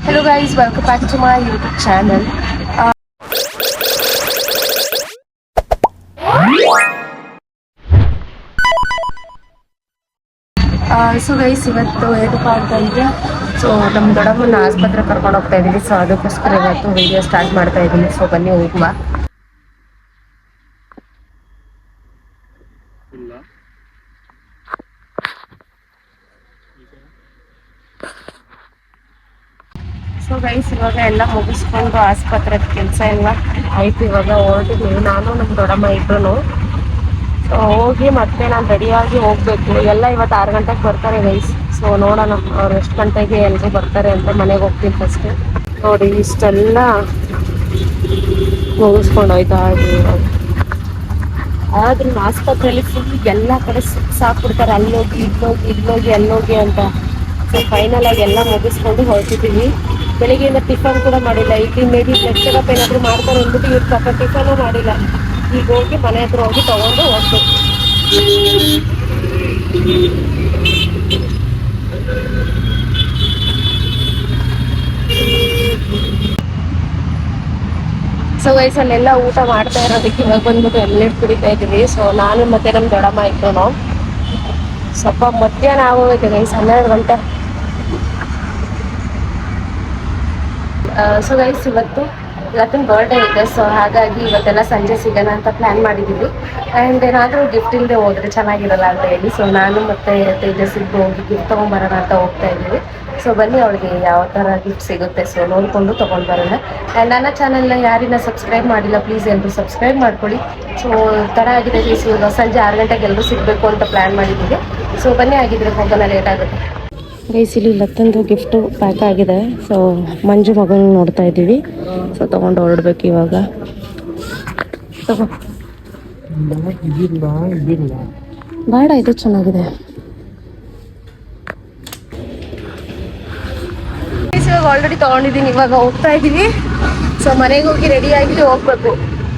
Hello guys, welcome back to my YouTube channel. So guys ಇವತ್ತು ಏನಪ್ಪ ಅಂತಂದರೆ ನಮ್ಮ ದೊಡ್ಡಮ್ಮನ ಆಸ್ಪತ್ರೆ ಕರ್ಕೊಂಡು ಹೋಗ್ತಾ ಇದ್ದೀವಿ. ಸೊ ಅದಕ್ಕೋಸ್ಕರ ಇವತ್ತು ವಿಡಿಯೋ ಸ್ಟಾರ್ಟ್ ಮಾಡ್ತಾ ಇದ್ದೀನಿ. ಸೊ ಬನ್ನಿ ಹೋಗುವ. ಸೊ ಗೈಸ್ ಇವಾಗ ಎಲ್ಲ ಮುಗಿಸ್ಕೊಂಡು ಆಸ್ಪತ್ರೆ ಕೆಲಸ ಎಲ್ಲ ಆಯ್ತು. ಇವಾಗ ಹೊರಟಿದ್ದೀವಿ ನಾನು ನಮ್ಮ ದೊಡ್ಡಮ್ಮ ಇಬ್ಬರು. ಸೊ ಹೋಗಿ ಮತ್ತೆ ನಾನು ರೆಡಿಯಾಗಿ ಹೋಗಬೇಕು. ಎಲ್ಲ ಇವತ್ತು 6 ಗಂಟೆಗೆ ಬರ್ತಾರೆ ಗೈಸ್. ಸೊ ನೋಡೋಣ ಅವ್ರು ಎಷ್ಟು ಗಂಟೆಗೆ ಎಲ್ಲರೂ ಬರ್ತಾರೆ ಅಂತ. ಮನೆಗೆ ಹೋಗ್ತೀನಿ ಫಸ್ಟ್. ನೋಡಿ ಇಷ್ಟೆಲ್ಲ ಮುಗಿಸ್ಕೊಂಡು ಹೋಯ್ತಾ ಇದ್ದೀವಿ ಇವಾಗ. ಆದ್ರೂ ಆಸ್ಪತ್ರೆಯಲ್ಲಿ ಫುಲ್ ಎಲ್ಲ ಕಡೆ ಸಾಕ್ಬಿಡ್ತಾರೆ, ಅಲ್ಲೋಗಿ ಇಲ್ಲೋಗಿ ಅಲ್ಲೋಗಿ ಅಂತ. ಸೊ ಫೈನಲ್ ಆಗಿ ಎಲ್ಲ ಮುಗಿಸ್ಕೊಂಡು ಹೊರಟಿದ್ದೀವಿ. ಬೆಳಿಗ್ಗೆಯಿಂದ ಟಿಫನ್ ಕೂಡ ಮಾಡಿಲ್ಲ. ಇಲ್ಲಿ ಮೇ ಬಿ ಬ್ಲಡ್ ಚೆಕಪ್ ಏನಾದರೂ ಮಾಡ್ತಾರೆ ಅಂದ್ಬಿಟ್ಟು ಇವ್ರು ಪಾಪ ಟಿಫನು ಮಾಡಿಲ್ಲ. ಈಗ ಹೋಗಿ ಮನೆ ಹತ್ರ ಹೋಗಿ ತಗೊಂಡು ಹೋಗ್ಬೇಕು. ಸೊ ವಯಸ್ಸಲ್ಲೆಲ್ಲ ಊಟ ಮಾಡ್ತಾ ಇರೋದಕ್ಕೆ ಇವಾಗ ಬಂದ್ಬಿಟ್ಟು ಎಳ್ನೀರು ಕುಡಿತಾ ಇದ್ದೀವಿ. ಸೊ ನಾನು ಮತ್ತೆ ನಮ್ಮ ದೊಡ್ಡಮ್ಮ ಇತ್ತು ಸ್ವಲ್ಪ ಮಧ್ಯಾಹ್ನ ಆಗೋಗೈತೆ ಗೈಸ್, 12 ಗಂಟೆ. ಸೊ ಗೈಸ್ ಇವತ್ತಿನ ಬರ್ಡೇ ಇದೆ. ಸೊ ಹಾಗಾಗಿ ಇವತ್ತೆಲ್ಲ ಸಂಜೆ ಸಿಗೋಣ ಅಂತ ಪ್ಲ್ಯಾನ್ ಮಾಡಿದ್ದೀವಿ. ಆ್ಯಂಡ್ ಏನಾದರೂ ಗಿಫ್ಟ್ ಇಲ್ಲದೆ ಹೋದರೆ ಚೆನ್ನಾಗಿರಲ್ಲ ಅಂತ ಹೇಳಿ ಸೊ ನಾನು ಮತ್ತು ತೇಜಸ್ಸಿಗೆ ಹೋಗಿ ಗಿಫ್ಟ್ ತೊಗೊಂಬರೋಣ ಅಂತ ಹೋಗ್ತಾ ಇದ್ದೀವಿ. ಸೊ ಬನ್ನಿ ಅವಳಿಗೆ ಯಾವ ಥರ ಗಿಫ್ಟ್ ಸಿಗುತ್ತೆ ಸೊ ನೋಡಿಕೊಂಡು ತೊಗೊಂಡು ಬರೋಣ. ಆ್ಯಂಡ್ ನನ್ನ ಚಾನಲ್ನ ಯಾರಿನ ಸಬ್ಸ್ಕ್ರೈಬ್ ಮಾಡಿಲ್ಲ ಪ್ಲೀಸ್ ಎಲ್ಲರೂ ಸಬ್ಸ್ಕ್ರೈಬ್ ಮಾಡ್ಕೊಳ್ಳಿ. ಸೊ ತಡ ಆಗಿದೆ ಗೈಸ್, ಇವಾಗ ಸಂಜೆ 6 ಗಂಟೆಗೆ ಎಲ್ಲರೂ ಸಿಗಬೇಕು ಅಂತ ಪ್ಲ್ಯಾನ್ ಮಾಡಿದ್ದೀವಿ. ಸೊ ಬನ್ನಿ ಆಗಿದ್ರೆ ಹೋಗೋಣ, ಲೇಟ್ ಆಗುತ್ತೆ ಗೈಸ್. ಇಲ್ಲಿ ಲತ್ತಂದು ಗಿಫ್ಟು ಪ್ಯಾಕ್ ಆಗಿದೆ. ಸೊ ಮಂಜು ಮಗನ ನೋಡ್ತಾ ಇದ್ದೀವಿ. ಸೊ ತೊಗೊಂಡು ಹೊರಡ್ಬೇಕು ಇವಾಗ. ಬೇಡ, ಇದು ಚೆನ್ನಾಗಿದೆ. ಇವಾಗ ಆಲ್ರೆಡಿ ತೊಗೊಂಡಿದ್ದೀನಿ, ಇವಾಗ ಹೋಗ್ತಾ ಇದ್ದೀವಿ. ಸೊ ಮನೆಗೆ ಹೋಗಿ ರೆಡಿಯಾಗಿ ಹೋಗ್ಬೇಕು.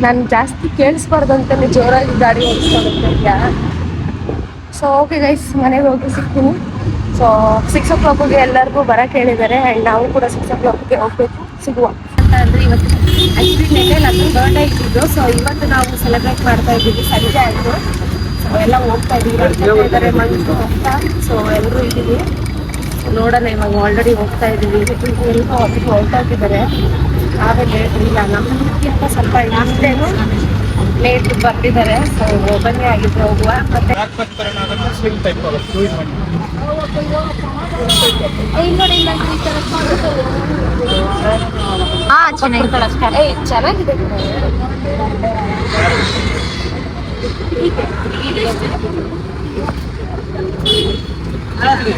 ನಾನು ಜಾಸ್ತಿ ಕೇಳಿಸ್ಬಾರ್ದು ಅಂತಲೇ ಜೋರಾಗಿ ಗಾಡಿ ಓಡಿಸ್ಕೊಳ್ತಾ. ಸೊ ಓಕೆ ಗೈಸ್, ಮನೆಗೆ ಹೋಗಿ ಸಿಗ್ತೀನಿ. ಸೊ 6 o'clock ಎಲ್ಲರಿಗೂ ಬರೋಕ್ಕೆ ಹೇಳಿದ್ದಾರೆ. ಆ್ಯಂಡ್ ನಾವು ಕೂಡ 6 o'clock ಹೋಗ್ಬೇಕು, ಸಿಗುವ ಅಂತ ಅಂದರೆ ಇವತ್ತು ಆ್ಯಕ್ಚುಲಿ ನೆನ್ನೆ ನನ್ನ ಬರ್ಡೇ ಇದ್ದಿದ್ದು. ಸೊ ಇವತ್ತು ನಾವು ಸೆಲೆಬ್ರೇಟ್ ಮಾಡ್ತಾ ಇದ್ದೀವಿ. ಸಂಜೆ ಆಯಿತು. ಸೊ ಎಲ್ಲ ಹೋಗ್ತಾ ಇದ್ದೀವಿ, ಇದ್ದಾರೆ ಮಂಜು ಹೋಗ್ತಾ. ಸೊ ಎಲ್ಲರೂ ಇದ್ದೀವಿ, ನೋಡೋಣ. ಇವಾಗ ಆಲ್ರೆಡಿ ಹೋಗ್ತಾ ಇದ್ದೀವಿ. ಎಲ್ಲರೂ ಅದಕ್ಕೆ ಹೊರಟೋಗಿದ್ದಾರೆ. ನಾವೇ ಲೇಟ್ ಇಲ್ಲ, ನಮ್ಮಕ್ಕಿಂತ ಸ್ವಲ್ಪ ಇನ್ನೇನು ಲೇಟ್ ಬರ್ತಿದ್ದಾರೆ. ಸೊ ಬನ್ನಿ ಆಗಿದ್ರೆ ಹೋಗುವ. ಮತ್ತೆ ಚೆನ್ನಾಗಿದೆ.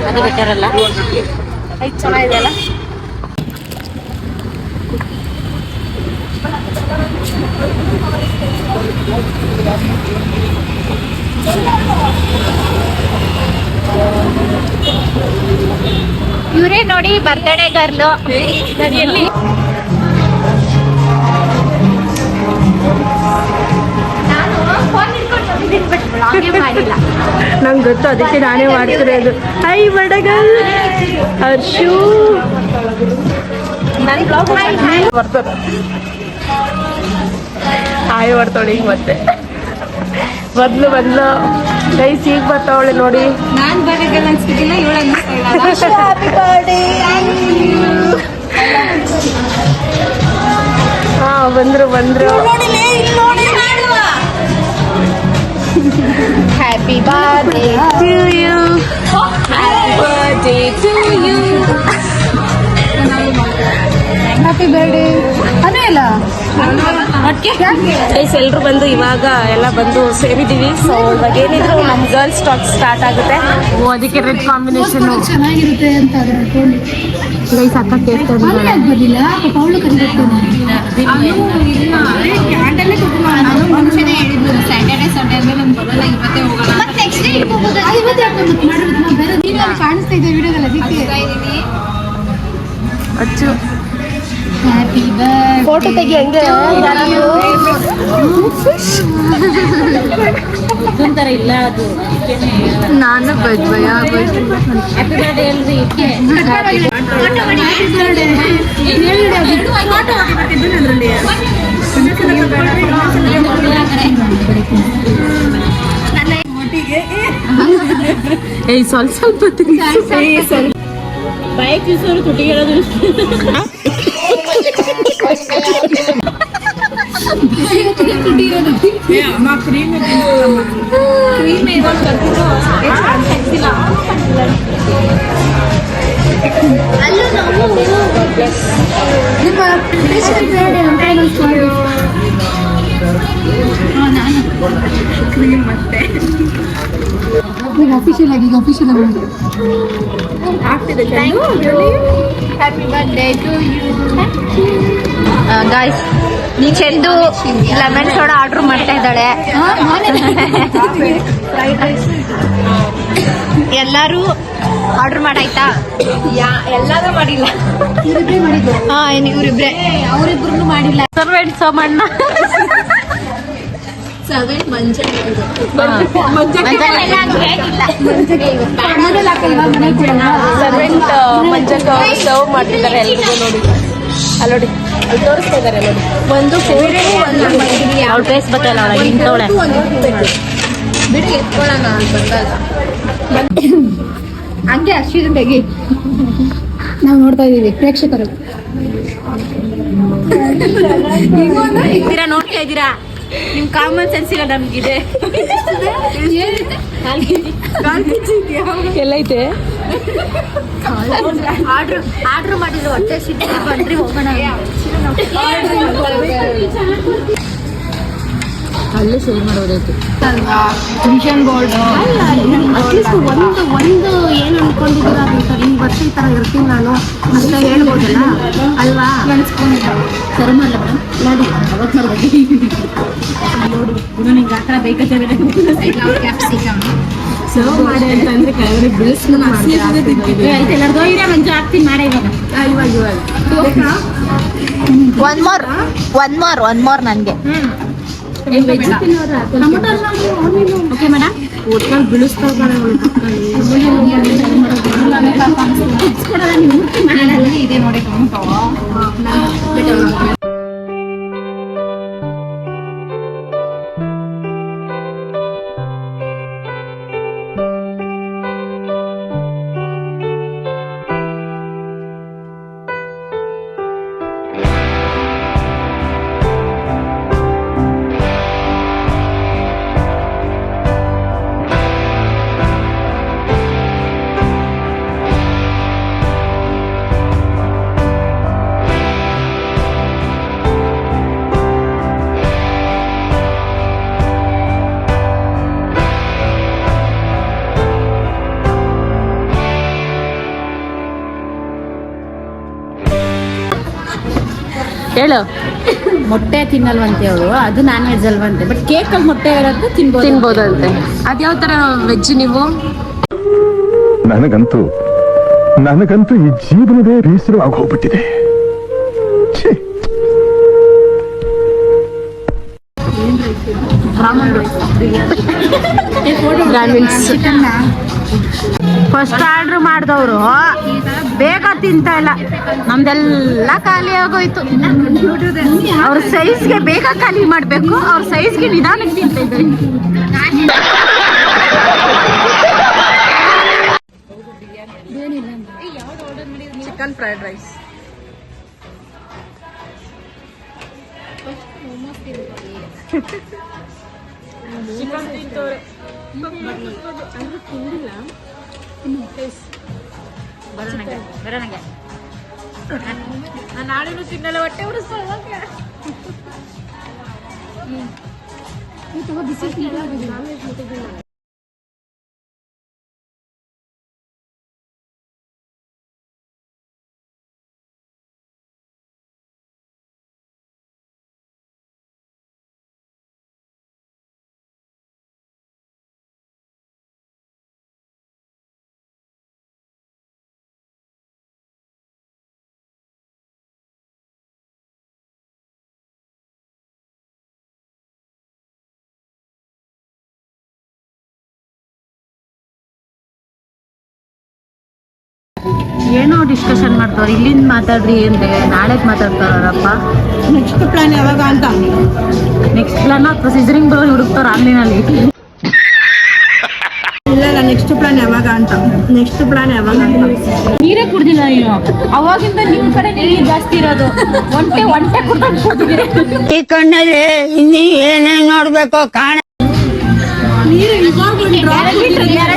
ಅದು ಬೆಟರ್ ಅಲ್ಲ, ಇದು ಚೆನ್ನಾಗಿದೆ ಅಲ್ಲ. ಇವರೇ ನೋಡಿ ಬರ್ತ್ಡೇ ಗರ್ಲು. ಎಲ್ಲಿ ಮಾಡಿಲ್ಲ ನಂಗೆ ಗೊತ್ತು, ಅದಕ್ಕೆ ನಾನೇ ಮಾಡ್ತಿರೋದು. ಹೈ ಬಡಗಲ್ ಹರ್ಷು ನನ್ನ ಬ್ಲಾಗ್ ಬರ್ತದೆ. ಹಾಯ್ ಮಾಡ್ತಾವಳಿ ಈಗ ಮತ್ತೆ ಬದ್ಲು ಗೈಸ್ ಈಗ ಬರ್ತಾವಳೆ ನೋಡಿ. ನಾನ್ ಬರಗಲ್ಲ ಅನ್ಸ್ತಿದ್ದಿಲ್ಲ, ಹಾ ಬಂದ್ರು happy birthday to you, happy birthday to you, happy birthday ಅದೇ ಅಲ್ಲ. ಗೈಸ್ ಎಲ್ಲರೂ ಬಂದು ಇವಾಗ ಎಲ್ಲ ಬಂದು ಸೇರಿದ್ದೀವಿ. ಸೊ ಇವಾಗ ಏನಿದ್ರು ನಮ್ಮ ಗರ್ಲ್ಸ್ ಟಾಕ್ ಸ್ಟಾರ್ಟ್ ಆಗುತ್ತೆ. ಅದಕ್ಕೆ ರೆಡ್ ಕಾಂಬಿನೇಷನ್ ಚೆನ್ನಾಗಿರುತ್ತೆ ಅಂತ ಗೈಸ್ ಅಕ್ಕ ಕೇಳ್ತಾ ಸ್ಯಾಟರ್ಡೆ ಸಂಡೇ ಅಂದ್ರೆ ನಮ್ಗೆ ಬರೋಲ್ಲ, ಇವತ್ತೇ ಹೋಗೋಣ. ನೆಕ್ಸ್ಟ್ ಡೇ ಕಾಣಿಸ್ತಾ ಇದೆ ವಿಡಿಯೋದಲ್ಲಿ, ಅದಕ್ಕೆ ಅಚ್ಚು ಹ್ಯಾಪಿ ಬರ್ತ್ಡೇ ಫೋಟೋ ತೆಗಿ ಹಂಗೆ ಒಂಥರ ಇಲ್ಲ ಅದು. ನಾನು ಭಯ ಹ್ಯಾಪಿ ಬರ್ತ್ಡೇ ಅಲ್ರಿ. ಸ್ವಲ್ಪ ಸ್ವಲ್ಪ ಬೈಕ್ ಇಸೋರು ತುಟಿಗೆ ಹೇಳೋದು ಅಫಿಷಿಯಲ್ ಆಗಿ ಆಗ್ತಿದೆ. Happy birthday to you. Guys Chendu lemon soda order ಮಾಡ್ತಾ ಇದ್ದಾಳೆ. ಎಲ್ಲರೂ ಆರ್ಡರ್ ಮಾಡಾಯ್ತಾ? ಎಲ್ಲಾರು ಮಾಡಿಲ್ಲ, ಹಾ ಇವ್ರಿಬ್ರೆ, ಅವರಿಬ್ರು ಮಾಡಿಲ್ಲ. ಸರ್ವೆಂಟ್ ಸೋಮಣ್ಣ ಸರ್ವೆಂಟ್ ಮಂಜಕ್ಕ ಅವರು ಸರ್ವ್ ಮಾಡ್ತಿದ್ದಾರೆ ಎಲ್ರಿಗೂ. ನೋಡಿ ಅಲ್ಲಿ ತೋರಿಸ್ತಾ ಇದಾರೆ ನೋಡಿ. ಒಂದು ಅವ್ಳ ಫೇಸ್ ಬತ್ತಲ್ಲ ಅವಳ ನಿಂತವಳೆ. ಬಿಡಿ ಎತ್ಕೊಳ್ಳೋಣ ಬಂದಾಗ ಹಂಗೆ ಅಶ್ವಿನಿಗೆ ನಾವು ನೋಡ್ತಾ ಇದೀವಿ ಪ್ರೇಕ್ಷಕರು. ಇದ್ದೀರಾ, ನೋಡ್ತಾ ಇದ್ದೀರಾ? ನಿಮ್ ಕಾಮನ್ ಸೆನ್ಸ್ ಇಲ್ಲ ನಮ್ಗಿದೆ. ಎಲ್ಲೈತೆ ಆರ್ಡರ್ ಮಾಡಿದ್ರು ಹೊಟ್ಟೆ ಸಿಟ್ಟು ಬನ್ರಿ ಹೋಗೋಣ. ಅಲ್ಲೇ ಸೇವ್ ಮಾಡೋದಾಯ್ತು. ಮಿಷನ್ ಬೋರ್ಡ್ ಒಂದು ಏನು ಅನ್ಕೊಂಡಿದ್ದೀರಾ ಈ ವರ್ಷ ಈ ಥರ ಇರ್ತೀನಿ ನಾನು ಅಂತ ಹೇಳ್ಬೋದಲ್ಲ ಅಲ್ವಾ? ಸರಮಲ್ಲ ನೋಡಿ ಅವಾಗ ನೋಡಿ ನಿಂಗೆ ಆ ಥರ ಬೇಕಂತ ಸರ್ವ್ ಮಾಡಿ ಅಂತ ಅಂದ್ರೆ ಕೆಳಗಡೆ ಎಲ್ಲರದು ಇದೆ ಮಂಜು ಹಾಕ್ತೀನಿ ಮಾಡ ಇವಾಗ ಒನ್ ಮೋರ್ ನನಗೆ. Okay madam. ಇದೆ ನೋಡಿ ಟೊಮೊಟೊ. ಹೇಳು. ಮೊಟ್ಟೆ ತಿನ್ನಲ್ವಂತೆ ಅವರು, ಅದು ನಾನ್ ವೆಜ್ ಅಲ್ವಂತೆ. ಬಟ್ ಕೇಕ್ ಅಲ್ಲಿ ಮೊಟ್ಟೆ ಇರೋದು ತಿನ್ಬೋದಂತೆ. ಅದ್ಯಾವ ತರ ವೆಜ್ ನೀವು? ನನಗಂತೂ ಈ ಜೀವನವೇ ಬೇಸರ ಆಗೋಗ್ಬಿಟ್ಟಿದೆ. ಫಸ್ಟ್ ಆರ್ಡರ್ ಮಾಡಿದವರು ಬೇಗ ತಿಂತ ಇಲ್ಲ, ನಮ್ದೆಲ್ಲ ಖಾಲಿ ಆಗೋಯ್ತು. ಅವ್ರ ಸೈಜ್ಗೆ ಬೇಗ ಖಾಲಿ ಮಾಡಬೇಕು, ಅವ್ರ ಸೈಜ್ಗೆ ನಿಧಾನಕ್ಕೆ ತಿಂತ ಇದ್ದಾರೆ. Chicken fried rice. ನಾನು ನಾಳೆನೂ ತಿನ್ನಲ್ಲ, ಹೊಟ್ಟೆ ಉರಿಸ್ತಾ. ಏನೋ ಡಿಸ್ಕಷನ್ ಮಾಡ್ತಾವ್ರೆ, ಇಲ್ಲಿಂದ ಮಾತಾಡ್ರಿ ಅಂದ್ರೆ ನಾಳೆಗ್ ಮಾತಾಡ್ತಾರಪ್ಪ. ನೆಕ್ಸ್ಟ್ ಪ್ಲಾನ್ ಯಾವಾಗ ಅಂತ. ನೆಕ್ಸ್ಟ್ ಪ್ಲಾನ್ ಅಥವಾ ಸಿಸರಿಂಗ್ ಬೋಲ್ ಹುಡುಕ್ತಾರ ಆನ್ಲೈನಲ್ಲಿ. ಇಲ್ಲ ನೆಕ್ಸ್ಟ್ ಪ್ಲಾನ್ ಯಾವಾಗ ಅಂತ. ನೀರೇ ಕುಡ್ದಿಲ್ಲ ನೀನು, ಅವಾಗಿಂದ ನಿಮ್ ಕಡೆ ನೀರು ಜಾಸ್ತಿ ಇರೋದು. ಒಂಟೆ ಕುಡ್ದಿದ್ದೀರಿ. ಈ ಕಣ್ಣಲ್ಲಿ ಇನ್ನೀ ಏನೇನ್ ನೋಡ್ಬೇಕು ಕಾಣ. ಎರಡು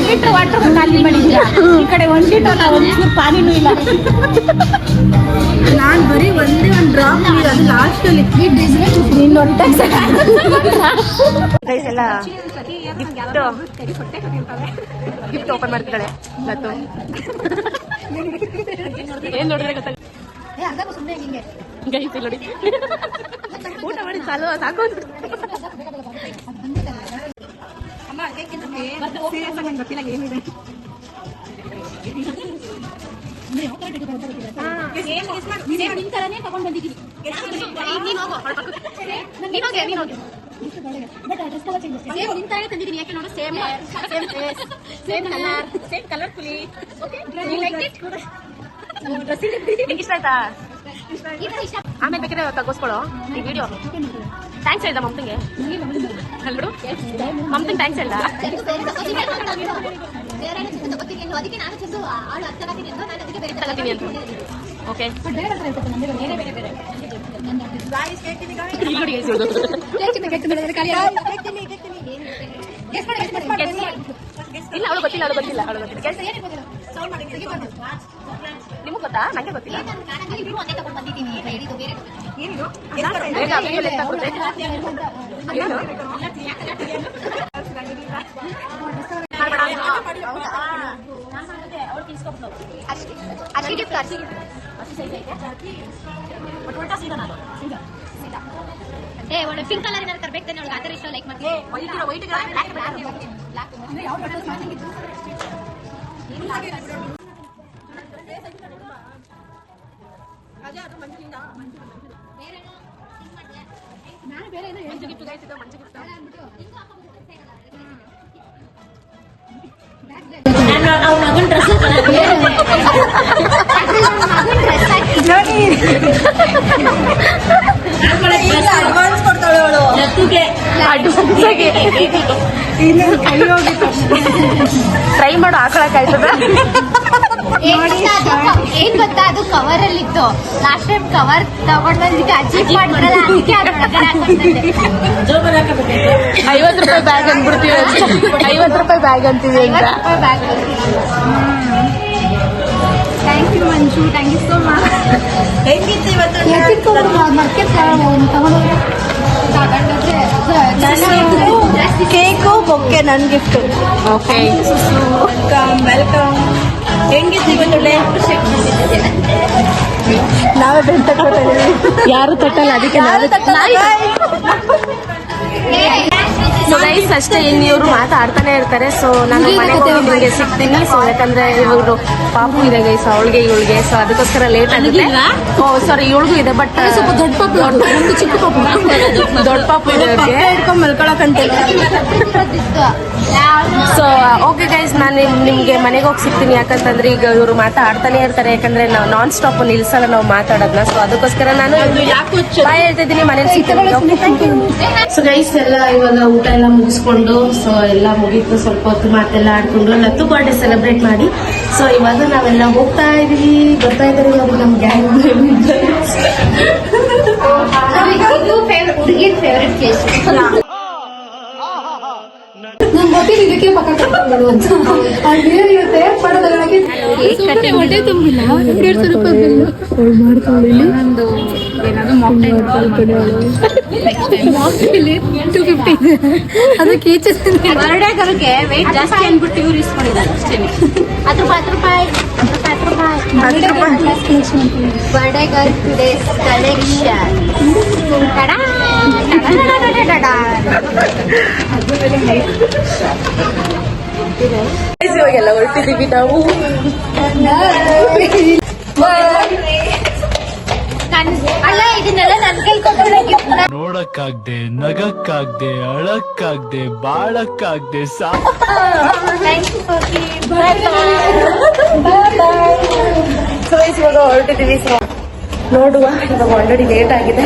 ಲೀಟರ್ ವಾಟರ್ ಖಾಲಿ ಮಾಡಿದ್ಯಾ? ಈ ಕಡೆ 1 ಲೀಟರ್ ಒಂಚೂರು ಪಾನಿನೂ ಇಲ್ಲ. ನಾನ್ ಬರೀ ಒಂದೇ ಒಂದು ಡ್ರಾಪ್ ನೀರು, ಅದು ಲಾಸ್ಟ್ ಅಲ್ಲಿ ಗಿಫ್ಟ್ ಓಪನ್ ಮಾಡ್ತಿದ್ದಾಳೆ ಲತ್ತು. ಏನ್ ನೋಡಿದ್ರೆ ಗೊತ್ತಾಗ ನೋಡಿ ಊಟ ಮಾಡಿ ಸಾಲು ಸಾಕು. ಗೊತ್ತಿಲ್ಲ ಏನಿದೆ. ಇಷ್ಟ ಆಯ್ತಾ? ಆಮೇಲೆ ಬೇಕಿದ್ರೆ ತಗೋಸ್ಕೊಳ್ಳೋ ಈ ವಿಡಿಯೋ. ಥ್ಯಾಂಕ್ಸ್ ಹೇಳ್ದ ಮಮ್ತಿಂಗೆ ಅಲ್ಬಿಡು. ಮಮ್ತಿಂಗ್ ಥ್ಯಾಂಕ್ಸ್ ಹೇಳ್ದ. ಓಕೆ ಇಲ್ಲ ಅವಳು ಗೊತ್ತಿಲ್ಲ ನಿಮಗ್ ಗೊತ್ತಾ? ನಂಗೆ ಗೊತ್ತಿಲ್ಲ. ಪಿಂಕ್ ಕಲರ್ ಏನಾದ್ರು ತರಬೇಕು ತಾನೆ ಅವಳಿಗೆ. ಆ ಥರ ಇಷ್ಟ ಲೈಕ್ ಮಾಡ್ತೀನಿ. ಅಡ್ವಾನ್ಸ್ ಕೊಡ್ತಾಳೆ ಅವಳು. ಟ್ರೈ ಮಾಡು ಹಾಕೊಳಕ್ ಆಯ್ತದ. ಏನ್ ಗೊತ್ತಾ, ಅದು ಕವರ್ ಅಲ್ಲಿ ಇತ್ತು. ಲಾಸ್ಟ್ ಟೈಮ್ ಕವರ್ ತಗೊಂಡ್ ಬಂದಿದ್ದು ಅಡ್ಜಸ್ಟ್ ಮಾಡ್ಬಿಡಲ್ಲ, ಅದಕ್ಕೆ ಅದ್ರೊಳಗಡೆ ಹಾಕೊಂಡ್ಬಂದೆ. 50 ರೂಪಾಯಿ ಬ್ಯಾಗ್ ಅಂದ್ಬಿಡ್ತೀವಿ. 50 ರೂಪಾಯಿ ಬ್ಯಾಗ್ ಅಂತೀವಿ ಅಂತ. Thank you Manju, thank you so much. ಹೆಂಗಿತ್ತು ಇವತ್ತು? ಕೇಕು ಬೊಕ್ಕೆ ನನ್ ಗಿಫ್ಟ್. Okay welcome. ಹೆಂಗಿತ್ತು ಇವತ್ತು ಡೇ? ನಾವೇ ಬೆಂಟ ಕೊಟ್ಟಿದ್ದೀವಿ. ಯಾರು ತಟ್ಟಲ್ಲ, ಅದಕ್ಕೆ ಸೊ ಗೈಸ್ ಅಷ್ಟೇ. ಇನ್ನು ಇವರು ಮಾತಾಡ್ತಾನೆ ಇರ್ತಾರೆ. ಸೊ ನಾನು ಮನೆಗೆ ಹೋಗಿ ನಿಮಗೆ ಸಿಗ್ತೀನಿ. ಸೊ ಯಾಕಂದ್ರೆ ಇವರು ಪಾಪು ಇದೆ ಗೈಸ್, ಅವಳಿಗೆ ಇವಳಿಗೆ. ಸೊ ಅದಕ್ಕೋಸ್ಕರ ಲೇಟ್ ಆಗುತ್ತೆ. ಓ ಸಾರಿ, ಇವಳಿಗೂ ಇದೆ, ಬಟ್ ಸ್ವಲ್ಪ ದೊಡ್ಡ ಪಾಪು, ಚಿಕ್ಕ ಪಾಪು, ದೊಡ್ಡ ಪಾಪು ಇದೆ ಅವ್ರಿಗೆ. ಹಿಡ್ಕೊಂಡ್ ಮಲ್ಕೊಳಕಂತಿಲ್ಲ. ಸೊ ಓಕೆ ಗೈಸ್, ನಾನು ನಿಮ್ಗೆ ಮನೆಗೆ ಹೋಗಿ ಸಿಗ್ತೀನಿ. ಯಾಕಂತಂದ್ರೆ ಈಗ ಇವರು ಮಾತಾಡ್ತಾನೆ ಇರ್ತಾರೆ. ಯಾಕಂದ್ರೆ ನಾವು ನಾನ್ ಸ್ಟಾಪ್ ನಿಲ್ಸಲ್ಲ ನಾವು ಮಾತಾಡೋದನ್ನ. ಸೊ ಅದಕ್ಕೋಸ್ಕರ ನಾನು ಬಾಯ್ ಹೇಳ್ತಾ ಇದ್ದೀನಿ, ಮನೇಲಿ ಸಿಗ್ತೀನಿ. ಸೊ ಗೈಸ್ ಎಲ್ಲ ಇವಾಗ ಊಟ ಎಲ್ಲ ಮುಗಿಸ್ಕೊಂಡು, ಸೊ ಎಲ್ಲ ಮುಗೀತು. ಸ್ವಲ್ಪ ಹೊತ್ತು ಮಾತೆಲ್ಲ ಆಡ್ಕೊಂಡು ಲತ್ತು ಬರ್ಡೇ ಸೆಲೆಬ್ರೇಟ್ ಮಾಡಿ. ಸೊ ಇವಾಗ ನಾವೆಲ್ಲ ಹೋಗ್ತಾ ಇದೀವಿ. ಬರ್ತಾ ಇದ್ದಾರೆ ಇವಾಗ ನಮ್ ಗ್ಯಾಂಗ್. ಇದು ಹುಡುಗಿನ ಫೇವ್ರೆಟ್ ಕೇಸ್. ಬರ್ಡೇಗರಿಗೆ ವೆಯ್ಟ್ ಜಾಸ್ತಿ ಅಂದ್ಬಿಟ್ಟು ಇವ್ರು ಇಸ್ಕೊಂಡಿದ್ದಾರೆ ಅಷ್ಟೇ. 10 ರೂಪಾಯಿ. Birthday girl today's collection. ಇವಾಗೆಲ್ಲ ಹೊರಟಿದೀವಿ ನಾವು. ಅಲ್ಲ, ಇದನ್ನೆಲ್ಲ ನನ್ ಕೈಲಿ ಕೊಟ್ಟಿರೋ ಗಿಫ್ಟ್ ನೋಡಕ್ಕಾಗ್ದೆ ನಗಕ್ಕಾಗ್ದೆ ಅಳಕ್ಕಾಗ್ದೆ ಬಾಳಕ್ಕಾಗ್ದೆ ಸೊ ಇವಾಗ ಹೊರಟಿದ್ದೀವಿ. ಸೊ ನೋಡುವ, ಇವಾಗ ಆಲ್ರೆಡಿ ಲೇಟ್ ಆಗಿದೆ,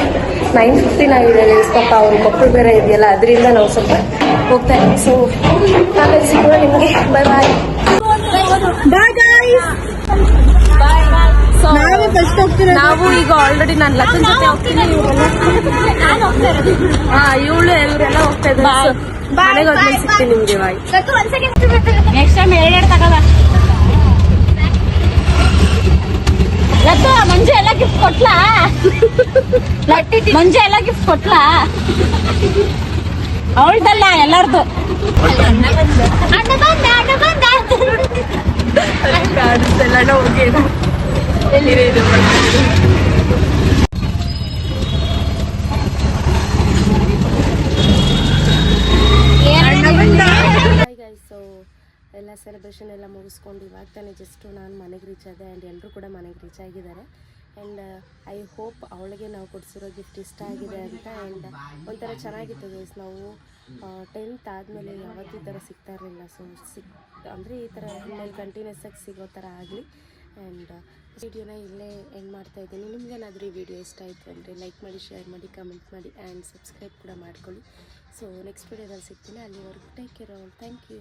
9:15 ಆಗಿದೆ. ಪಾಪ ಅವ್ರ ಮಕ್ಕಳು ಬೇರೆ ಇದೆಯಲ್ಲ, ಅದರಿಂದ ನಾವು ಸ್ವಲ್ಪ ಹೋಗ್ತಾ ಇದ್ದೀವಿ. ಸೊ ಆಮೇಲೆ ಸಿಗೋಣ ನಿಮಗೆ. ಬಾಯ್ ಬಾಯ್. ನಾವು ಈಗ ಆಲ್ರೆಡಿ ನಾನು ಲಕ್ಕನ್ ಜೊತೆ ಹೋಗ್ತೀನಿ, ಇವಳು ಇವರೆಲ್ಲ ಹೋಗ್ತಾ ಇದ್ದಾರೆ. ಮನೆಗೆ ಹೋದ್ಮೇಲೆ ಸಿಗ್ತೀನಿ ನಿಮ್ಗೆ. ಬಾಯ್. Next time 2 ತಗೋದ. ಲತ್ತು ಮಂಜು ಎಲ್ಲ ಗಿಫ್ಟ್ ಕೊಟ್ಲಾ? ಮಂಜು ಎಲ್ಲ ಗಿಫ್ಟ್ ಕೊಟ್ಲಾ? ಅವಳ್ದಲ್ಲ ಎಲ್ಲಾರ್ದು. ಎಲ್ಲ ಹೋಗಿ ಎಲ್ಲಿದೆ ಇದು? ಸೊ ಎಲ್ಲ ಸೆಲೆಬ್ರೇಷನ್ ಎಲ್ಲ ಮುಗಿಸ್ಕೊಂಡು ಇವಾಗ ತಾನೇ ಜಸ್ಟ್ ನಾನು ಮನೆಗೆ ರೀಚ್ ಆದೆ. ಆ್ಯಂಡ್ ಎಲ್ಲರೂ ಕೂಡ ಮನೆಗೆ ರೀಚ್ ಆಗಿದ್ದಾರೆ. ಆ್ಯಂಡ್ ಐ ಹೋಪ್ ಅವಳಿಗೆ ನಾವು ಕೊಡಿಸಿರೋ ಗಿಫ್ಟ್ ಇಷ್ಟ ಆಗಿದೆ ಅಂತ. ಆ್ಯಂಡ್ ಒಂಥರ ಚೆನ್ನಾಗಿತ್ತು ಗೈಸ್. ನಾವು 10th ಆದಮೇಲೆ ಯಾವತ್ತೂ ಈ ಥರ ಸಿಗ್ತಾ ಇರಲಿಲ್ಲ. ಸೊ ಅಂದರೆ ಈ ಥರ ಇನ್ಮೇಲೆ ಕಂಟಿನ್ಯೂಸ್ ಆಗಿ ಸಿಗೋ ಥರ ಆಗಲಿ. ಆ್ಯಂಡ್ ವಿಡಿಯೋನ ಇಲ್ಲೇ ಎಂಡ್ ಮಾಡ್ತಾ ಇದ್ದೀನಿ. ನಿಮ್ಗೇನಾದರೂ ಈ ವಿಡಿಯೋ ಇಷ್ಟ ಆಯಿತು ಅಂದರೆ ಲೈಕ್ ಮಾಡಿ, ಶೇರ್ ಮಾಡಿ, ಕಮೆಂಟ್ ಮಾಡಿ ಆ್ಯಂಡ್ ಸಬ್ಸ್ಕ್ರೈಬ್ ಕೂಡ ಮಾಡ್ಕೊಳ್ಳಿ. ಸೊ ನೆಕ್ಸ್ಟ್ ವಿಡಿಯೋದಲ್ಲಿ ಸಿಗ್ತೀನಿ. ಅಲ್ಲಿವರೆಗೂ take care all. Thank you.